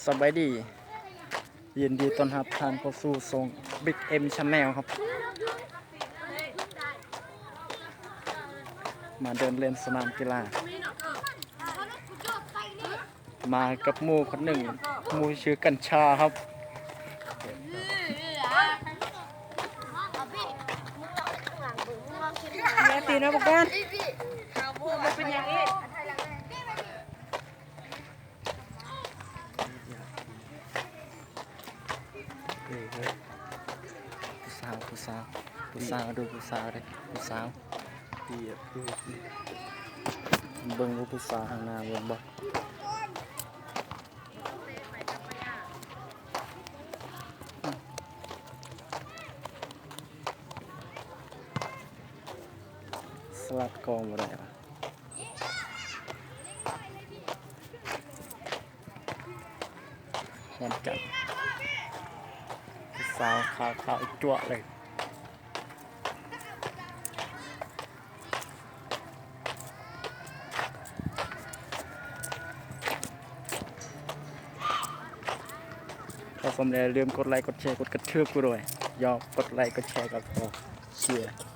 สบายดียินดีต้อนรับท่านเข้าสู่ทรง Big M Channel ครับมาเดินเล่นสนามกีฬามากับหมู่คนหนึ่งหมู่ชื่อกัญชาครับอย่าตีนะบอกกันมันเป็นอย่างนี้ผู้สาวดูผู้สาวเลยผู้สาวเบิ่งดูผู้สาวข้างหน้าเบิ่งบ่สลัดกองบ่ได้ปะแข่งกันผู้สาวขาวจั่วเลยถ้าผมได้ลืมกดไลค์กดแชร์กดกระทืบกูด้วยยอมกดไลค์กดแชร์กับผมเชียร์